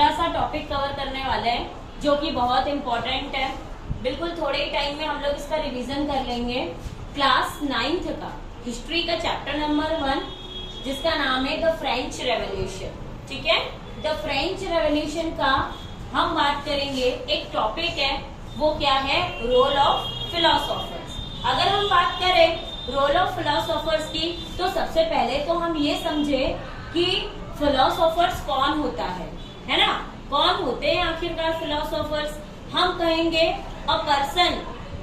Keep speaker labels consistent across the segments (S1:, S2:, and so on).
S1: छोटा सा topic cover करने वाले हैं जो कि बहुत इम्पोर्टेंट है। बिल्कुल थोड़े ही टाइम में हम लोग इसका रिवीजन कर लेंगे। क्लास 9th का हिस्ट्री का चैप्टर नंबर 1 जिसका नाम है द फ्रेंच रेवोल्यूशन। ठीक है, द फ्रेंच रेवोल्यूशन का हम बात करेंगे। एक टॉपिक है वो क्या है, रोल ऑफ फिलोसोफर्स। अगर हम बात करें रोल ऑफ फिलोसोफर्स की तो सबसे पहले तो हम ये समझे कि फिलोसोफर्स कौन होता है ना, कौन होते हैं आखिरकार फिलोसोफर्स। हम कहेंगे a person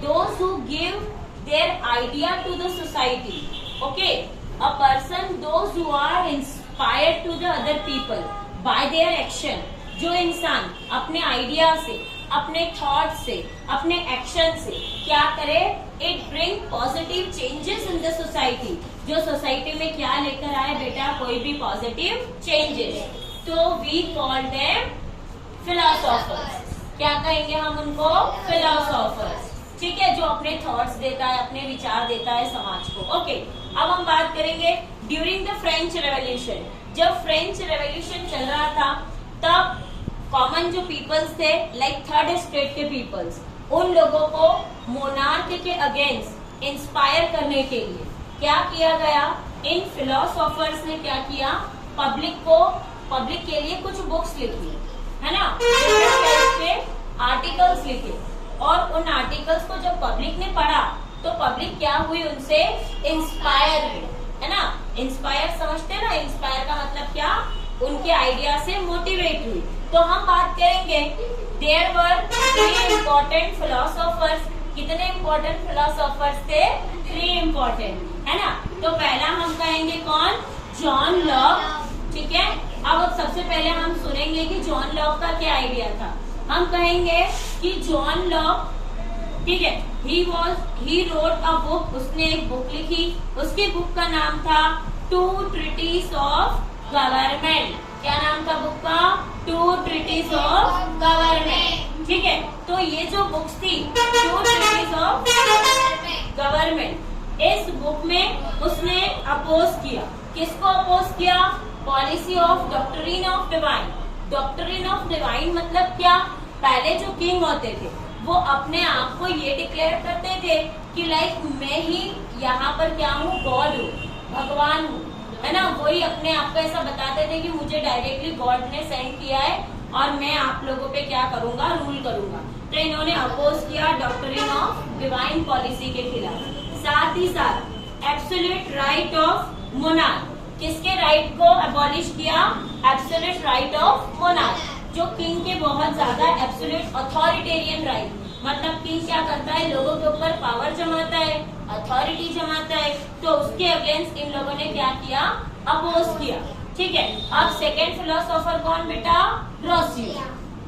S1: those who give their idea to the society. Okay, a person those who are inspired to the other people by their action. जो इंसान अपने आइडिया से, अपने थॉट से, अपने एक्शन से क्या करे, it bring positive changes in the society. जो सोसाइटी में क्या लेकर आए बेटा, कोई भी पॉजिटिव चेंजेस, तो वी कॉल देम फिलोसोफर्स। क्या कहेंगे हम उनको, फिलोसोफर्स। ठीक है, जो अपने थॉट्स देता है, अपने विचार देता है समाज को। ओके, अब हम बात करेंगे ड्यूरिंग द फ्रेंच रेवोल्यूशन। जब फ्रेंच रेवोल्यूशन चल रहा था तब कॉमन जो पीपल्स थे, लाइक थर्ड स्टेट के पीपल्स, उन लोगों को मोनार्क के अगेंस्ट इंस्पायर करने के लिए क्या किया गया, इन फिलोसोफर्स ने क्या किया, पब्लिक के लिए कुछ बुक्स लिखी, है ना, के आर्टिकल्स लिखे। और उन आर्टिकल्स को जब पब्लिक ने पढ़ा तो पब्लिक क्या हुई, उनसे इंस्पायर हुई, है ना। इंस्पायर समझते हैं ना, इंस्पायर का मतलब क्या, उनके आइडिया से मोटिवेट हुई। तो हम बात करेंगे देयर वर 3 इम्पोर्टेंट फिलोसोफर्स। कितने इम्पोर्टेंट फिलोसोफर्स थे, 3 इम्पोर्टेंट, है ना। तो पहला हम कहेंगे कौन, जॉन लॉक। ठीक है, अब सबसे पहले हम सुनेंगे कि जॉन लॉक का क्या आइडिया था। हम कहेंगे कि जॉन लॉक, ठीक है, ही रोट अ बुक, उसने एक बुक लिखी। उसकी बुक का नाम था टू ट्रीटीज ऑफ गवर्नमेंट। क्या नाम था बुक का, टू ट्रीटीज ऑफ गवर्नमेंट। ठीक है, तो ये जो बुक्स थी टू ट्रीटीज ऑफ गवर्नमेंट, इस बुक में उसने अपोज किया, किसको अपोज किया, policy of doctrine of divine. Doctrine of divine मतलब क्या, पहले जो किंग होते थे वो अपने आप को ये डिक्लेयर करते थे कि लाइक मैं ही यहाँ पर क्या हूँ, गॉड हूँ, भगवान हूँ, है ना। वही अपने आप को ऐसा बताते थे कि मुझे डायरेक्टली गॉड ने सेंड किया है और मैं आप लोगों पे क्या करूंगा, रूल करूंगा। तो इन्होंने अपोज किया डॉक्ट्रिन ऑफ डिवाइन पॉलिसी के खिलाफ। साथ ही साथ एब्सोल्यूट राइट ऑफ मोनार्क, किसके राइट को अबॉलिश किया, एब्सोल्यूट राइट ऑफ मोनार्क। जो किंग के बहुत ज्यादा एब्सोल्यूट अथॉरिटेरियन राइट, मतलब किंग क्या करता है, लोगों के ऊपर पावर जमाता है, अथॉरिटी जमाता है, तो उसके अगेंस्ट इन लोगों ने क्या किया, अपोज किया। ठीक है, अब सेकेंड फिलोसोफर कौन बेटा, रोसियो,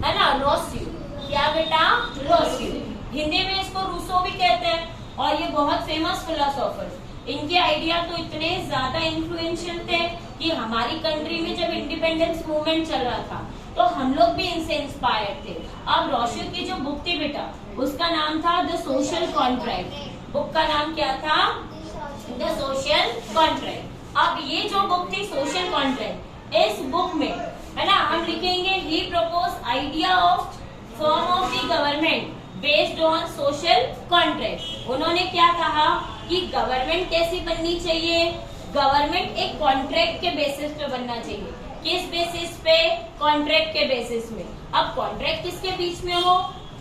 S1: है ना, रोसियो। क्या बेटा, रोसियो। हिंदी में इसको रूसो भी कहते हैं और ये बहुत फेमस फिलोसोफर। इनके आइडिया तो इतने ज्यादा इन्फ्लुएंशियल थे कि हमारी कंट्री में जब इंडिपेंडेंस मूवमेंट चल रहा था तो हम लोग भी इनसे इंस्पायर्ड थे। अब रोसियो की जो बुक थी बेटा, उसका नाम था द सोशल कॉन्ट्रैक्ट। बुक का नाम क्या था, द सोशल कॉन्ट्रैक्ट। अब ये जो बुक थी सोशल कॉन्ट्रैक्ट, इस बुक में, है ना, हम लिखेंगे he propose idea of form of the government based on social contract. उन्होंने क्या कहा कि गवर्नमेंट कैसी बननी चाहिए, गवर्नमेंट एक कॉन्ट्रैक्ट के बेसिस पे बनना चाहिए। किस बेसिस पे, कॉन्ट्रैक्ट के बेसिस में। अब कॉन्ट्रैक्ट किसके बीच में हो,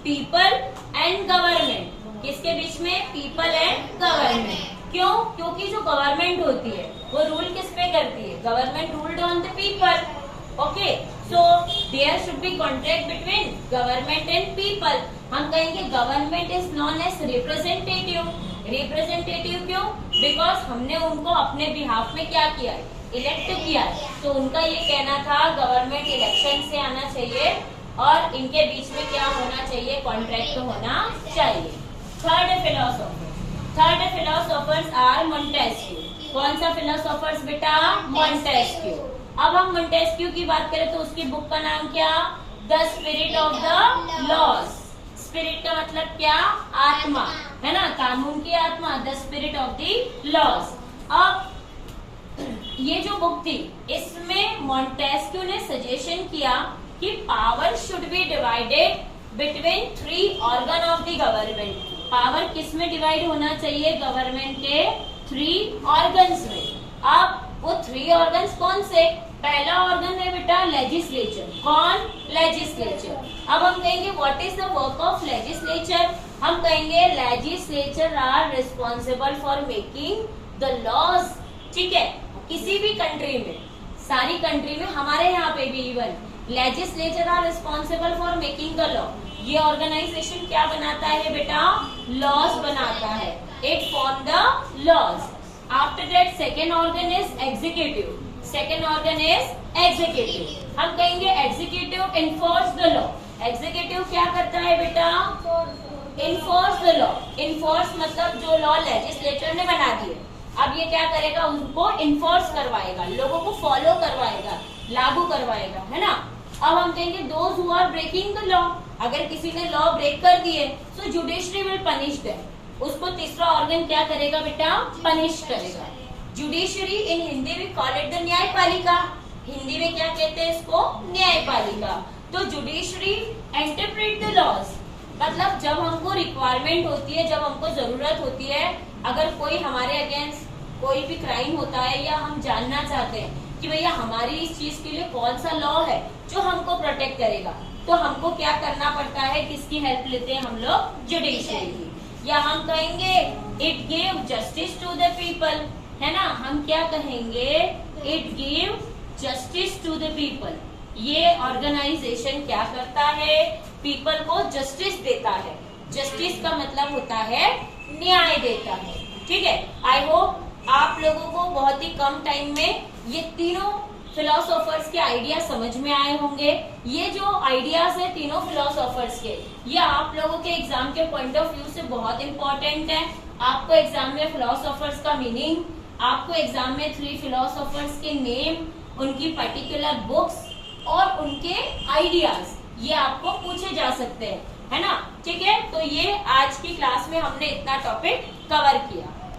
S1: पीपल एंड गवर्नमेंट। किसके बीच में, पीपल एंड गवर्नमेंट। क्यों, क्योंकि जो गवर्नमेंट होती है वो रूल किस पे करती है, government ruled on the people. Okay, so there should be contract between government and people. हम कहेंगे government is known as representative. Representative क्यों, बिकॉज हमने उनको अपने बिहाफ में क्या किया है, इलेक्ट किया है। तो उनका ये कहना था गवर्नमेंट इलेक्शन से आना चाहिए और इनके बीच में क्या होना चाहिए, कॉन्ट्रैक्ट होना चाहिए। Third philosophers are Montesquieu. कौन सा फिलोसोफर्स बेटा, मोंटेस्क्यू। अब हम मोंटेस्क्यू की बात करें तो उसकी बुक का नाम क्या, the spirit of the laws. Spirit का मतलब क्या, आत्मा, है ना, कानून की आत्मा, the spirit of the laws. अब ये जो बुक थी इसमें मोंटेस्क्यू ने सजेशन किया कि power should be divided between 3 organ of the government. Power किस में डिवाइड होना चाहिए? गवर्नमेंट के 3 ऑर्गन्स में। अब वो 3 ऑर्गन्स कौन से? पहला ऑर्गन है बेटा लेजिस्लेचर। कौन? लेजिस्लेचर। अब हम कहेंगे what is the work of legislature? हम कहेंगे legislature are responsible for making the laws. ठीक है, किसी भी कंट्री में, सारी कंट्री में, हमारे यहाँ पे भी even legislature are responsible for making the law. ये ऑर्गेनाइजेशन क्या बनाता है बेटा? लॉज बनाता है। It form the laws. After that second organ is executive. Second organ is executive. हम कहेंगे executive enforce the law. Executive क्या करता है बेटा? Enforce the law. इन्फोर्स मतलब जो लॉ लेजिस्लेचर ने बना दिए, अब ये क्या करेगा? उनको इन्फोर्स करवाएगा, लोगों को फॉलो करवाएगा, लागू करवाएगा, है ना। अब हम कहेंगे those who are breaking the law. अगर किसी ने लॉ ब्रेक कर दिए तो जुडिशरी विल पनिश देम। उसको तीसरा ऑर्गन क्या करेगा बेटा? पनिश करेगा। जुडिशरी इन हिंदी में कॉल इट द न्यायपालिका। हिंदी में क्या कहते हैं इसको? न्यायपालिका। तो जुडिशरी इंटरप्रेट द लॉज, मतलब जब हमको रिक्वायरमेंट होती है, जब हमको जरूरत होती है, अगर कोई हमारे अगेंस्ट कोई भी क्राइम होता है या हम जानना चाहते हैं कि भैया हमारी इस चीज के लिए कौन सा लॉ है जो हमको प्रोटेक्ट करेगा, तो हमको क्या करना पड़ता है? किसकी हेल्प लेते हैं हम लोग? जुडिशरी की। या हम कहेंगे it give justice to the people, है ना। हम क्या कहेंगे? It give justice to the people. ये ऑर्गेनाइजेशन क्या करता है? पीपल को जस्टिस देता है। जस्टिस का मतलब होता है न्याय देता है। ठीक है, आई होप आप लोगों को बहुत ही कम टाइम में ये तीनों फिलोसोफर्स के आइडिया समझ में आए होंगे। ये जो आइडियाज है तीनों फिलोसोफर्स के, ये आप लोगों के एग्जाम के पॉइंट ऑफ व्यू से बहुत इंपॉर्टेंट है। आपको एग्जाम में फिलोसोफर्स का मीनिंग, आपको एग्जाम में 3 फिलोसोफर्स के नेम, उनकी पर्टिकुलर बुक्स और उनके आइडियाज, ये आपको पूछे जा सकते हैं, है ना। ठीक है, तो ये आज की क्लास में हमने इतना टॉपिक कवर किया।